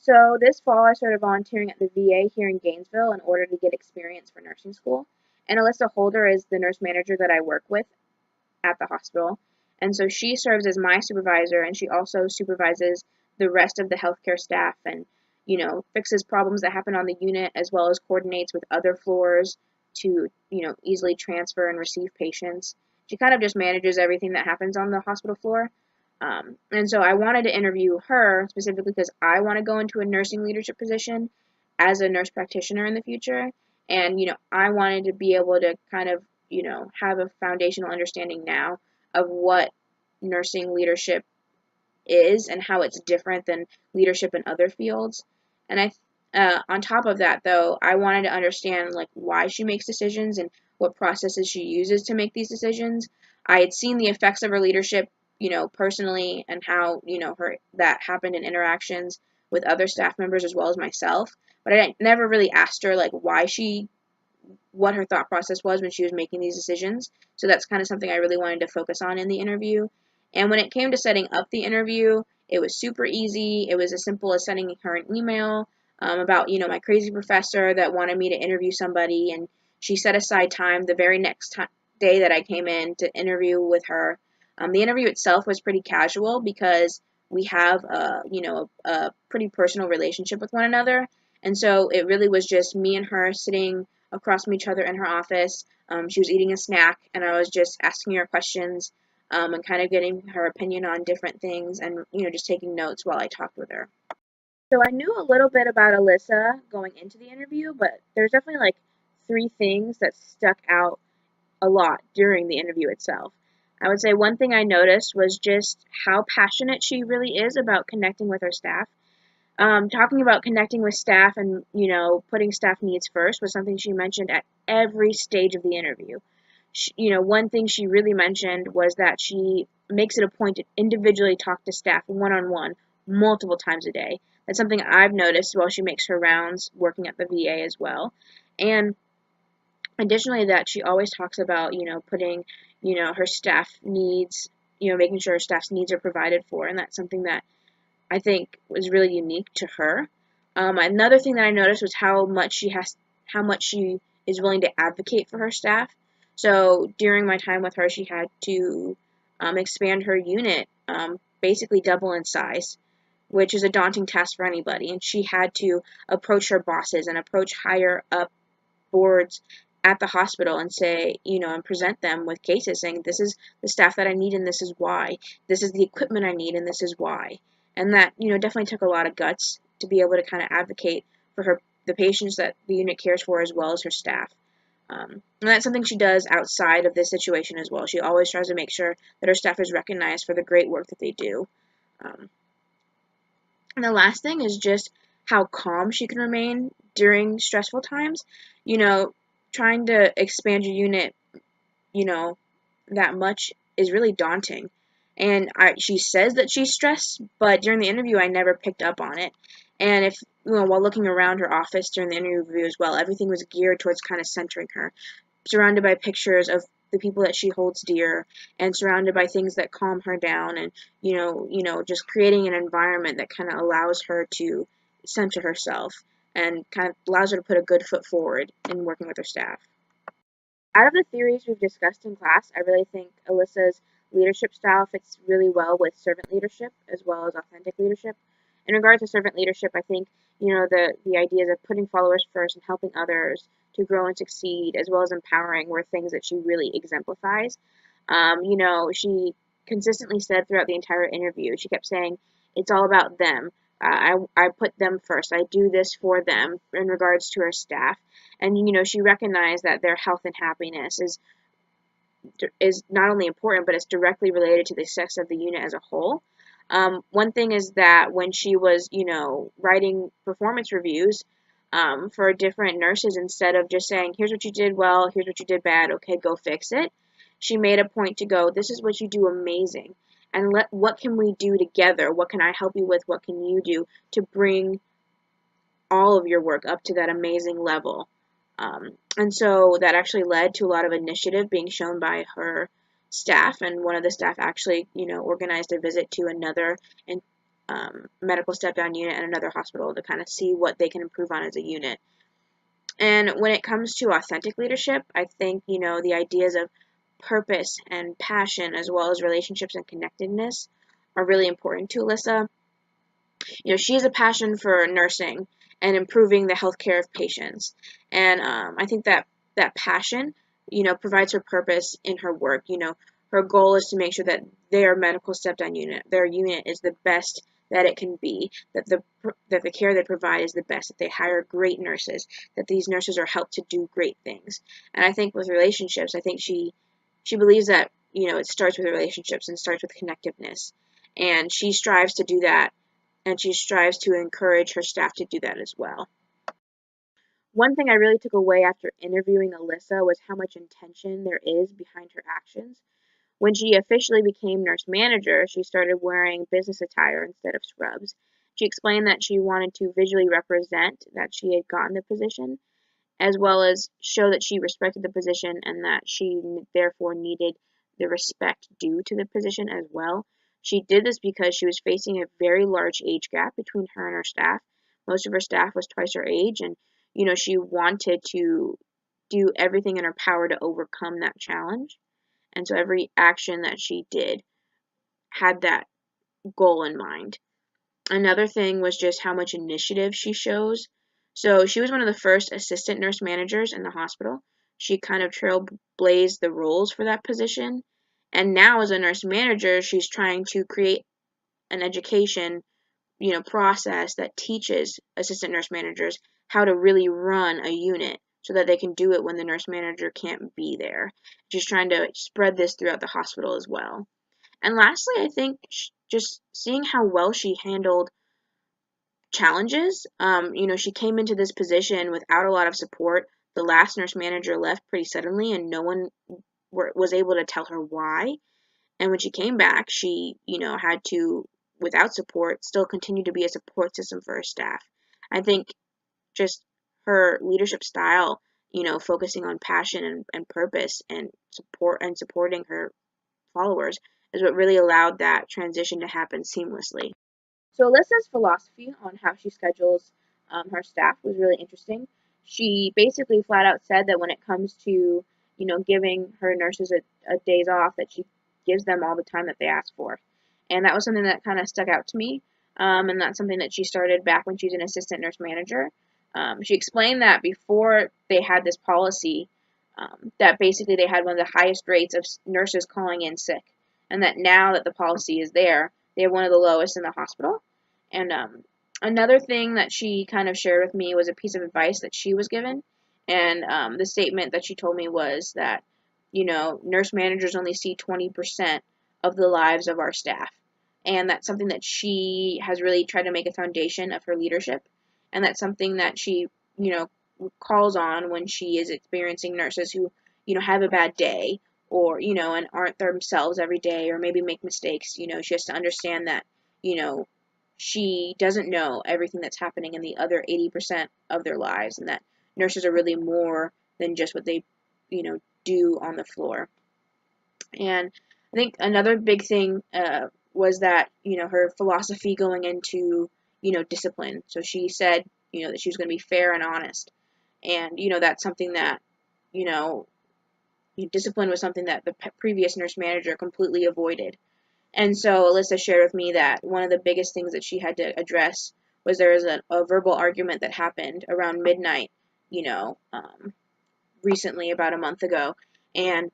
So this fall, I started volunteering at the VA here in Gainesville in order to get experience for nursing school. And Alyssa Holder is the nurse manager that I work with at the hospital. And so she serves as my supervisor, and she also supervises the rest of the healthcare staff and, fixes problems that happen on the unit as well as coordinates with other floors to, easily transfer and receive patients. She kind of just manages everything that happens on the hospital floor. And so I wanted to interview her specifically because I want to go into a nursing leadership position as a nurse practitioner in the future. And, I wanted to be able to kind of, have a foundational understanding now of what nursing leadership is and how it's different than leadership in other fields. And on top of that, though, I wanted to understand like why she makes decisions and what processes she uses to make these decisions. I had seen the effects of her leadership, personally, and how her that happened in interactions with other staff members as well as myself. But I never really asked her like what her thought process was when she was making these decisions. So that's kind of something I really wanted to focus on in the interview. And when it came to setting up the interview, it was super easy. It was as simple as sending her an email about, my crazy professor that wanted me to interview somebody. And she set aside time the very next day that I came in to interview with her. The interview itself was pretty casual because we have, a pretty personal relationship with one another. And so it really was just me and her sitting across from each other in her office. She was eating a snack, and I was just asking her questions and kind of getting her opinion on different things and, just taking notes while I talked with her. So I knew a little bit about Alyssa going into the interview, but there's definitely like three things that stuck out a lot during the interview itself. I would say one thing I noticed was just how passionate she really is about connecting with her staff. Talking about connecting with staff and, putting staff needs first was something she mentioned at every stage of the interview. One thing she really mentioned was that she makes it a point to individually talk to staff one-on-one multiple times a day. That's something I've noticed while she makes her rounds working at the VA as well. And additionally, that she always talks about, putting, her staff needs, making sure her staff's needs are provided for. And that's something that I think was really unique to her. Another thing that I noticed was how much she is willing to advocate for her staff. So during my time with her, she had to expand her unit, basically double in size, which is a daunting task for anybody. And she had to approach her bosses and approach higher up boards at the hospital and say, and present them with cases saying, this is the staff that I need and this is why. This is the equipment I need and this is why. And that, definitely took a lot of guts to be able to kind of advocate for the patients that the unit cares for as well as her staff. And that's something she does outside of this situation as well. She always tries to make sure that her staff is recognized for the great work that they do. And the last thing is just how calm she can remain during stressful times. Trying to expand your unit, that much is really daunting. And she says that she's stressed, but during the interview, I never picked up on it. And while looking around her office during the interview as well, everything was geared towards kind of centering her, surrounded by pictures of the people that she holds dear, and surrounded by things that calm her down, and just creating an environment that kind of allows her to center herself and kind of allows her to put a good foot forward in working with her staff. Out of the theories we've discussed in class, I really think Alyssa's leadership style fits really well with servant leadership as well as authentic leadership. In regards to servant leadership, I think, the ideas of putting followers first and helping others to grow and succeed, as well as empowering, were things that she really exemplifies. She consistently said throughout the entire interview, she kept saying, it's all about them. I put them first. I do this for them in regards to her staff. And, she recognized that their health and happiness is not only important, but it's directly related to the success of the unit as a whole. One thing is that when she was, writing performance reviews for different nurses, instead of just saying, here's what you did well, here's what you did bad, okay, go fix it, she made a point to go, this is what you do amazing. And what can we do together? What can I help you with? What can you do to bring all of your work up to that amazing level? And so that actually led to a lot of initiative being shown by her staff. And one of the staff actually, organized a visit to another medical step-down unit at another hospital to kind of see what they can improve on as a unit. And when it comes to authentic leadership, I think, the ideas of purpose and passion, as well as relationships and connectedness, are really important to Alyssa. She has a passion for nursing and improving the healthcare of patients. And I think that passion, provides her purpose in her work. Her goal is to make sure that their medical step-down unit, their unit, is the best that it can be, that the care they provide is the best, that they hire great nurses, that these nurses are helped to do great things. And I think with relationships, I think she believes that, it starts with relationships and starts with connectiveness. And she strives to do that, and she strives to encourage her staff to do that as well. One thing I really took away after interviewing Alyssa was how much intention there is behind her actions. When she officially became nurse manager, she started wearing business attire instead of scrubs. She explained that she wanted to visually represent that she had gotten the position, as well as show that she respected the position and that she therefore needed the respect due to the position as well. She did this because she was facing a very large age gap between her and her staff. Most of her staff was twice her age, and she wanted to do everything in her power to overcome that challenge. And so every action that she did had that goal in mind. Another thing was just how much initiative she shows. So she was one of the first assistant nurse managers in the hospital. She kind of trailblazed the rules for that position. And now as a nurse manager, she's trying to create an education, process that teaches assistant nurse managers how to really run a unit so that they can do it when the nurse manager can't be there. She's trying to spread this throughout the hospital as well. And lastly, I think just seeing how well she handled challenges. She came into this position without a lot of support. The last nurse manager left pretty suddenly, and no one was able to tell her why. And when she came back, she, had to, without support, still continue to be a support system for her staff. I think just her leadership style, focusing on passion and purpose and supporting her followers is what really allowed that transition to happen seamlessly. So Alyssa's philosophy on how she schedules her staff was really interesting. She basically flat out said that when it comes to, giving her nurses a days off, that she gives them all the time that they ask for. And that was something that kind of stuck out to me. And that's something that she started back when she was an assistant nurse manager. She explained that before they had this policy, that basically they had one of the highest rates of nurses calling in sick. And that now that the policy is there, they have one of the lowest in the hospital. And another thing that she kind of shared with me was a piece of advice that she was given. And the statement that she told me was that, nurse managers only see 20% of the lives of our staff. And that's something that she has really tried to make a foundation of her leadership. And that's something that she, calls on when she is experiencing nurses who, have a bad day or, and aren't themselves every day or maybe make mistakes. She has to understand that, she doesn't know everything that's happening in the other 80% of their lives, and that nurses are really more than just what they, do on the floor. And I think another big thing was that, her philosophy going into, discipline. So she said, that she was going to be fair and honest. And, that's something that, discipline was something that the previous nurse manager completely avoided. And so Alyssa shared with me that one of the biggest things that she had to address was there was a verbal argument that happened around midnight, recently, about a month ago. And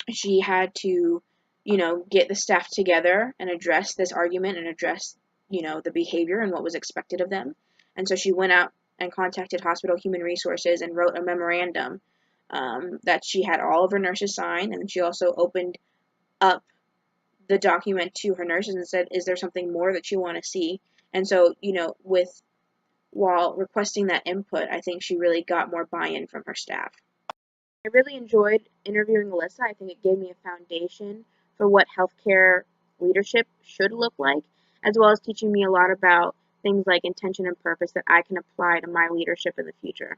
she had to, get the staff together and address this argument and address, the behavior and what was expected of them. And so she went out and contacted Hospital Human Resources and wrote a memorandum that she had all of her nurses sign. And she also opened up the document to her nurses and said, is there something more that you want to see? And so, while requesting that input, I think she really got more buy-in from her staff. I really enjoyed interviewing Alyssa. I think it gave me a foundation for what healthcare leadership should look like, as well as teaching me a lot about things like intention and purpose that I can apply to my leadership in the future.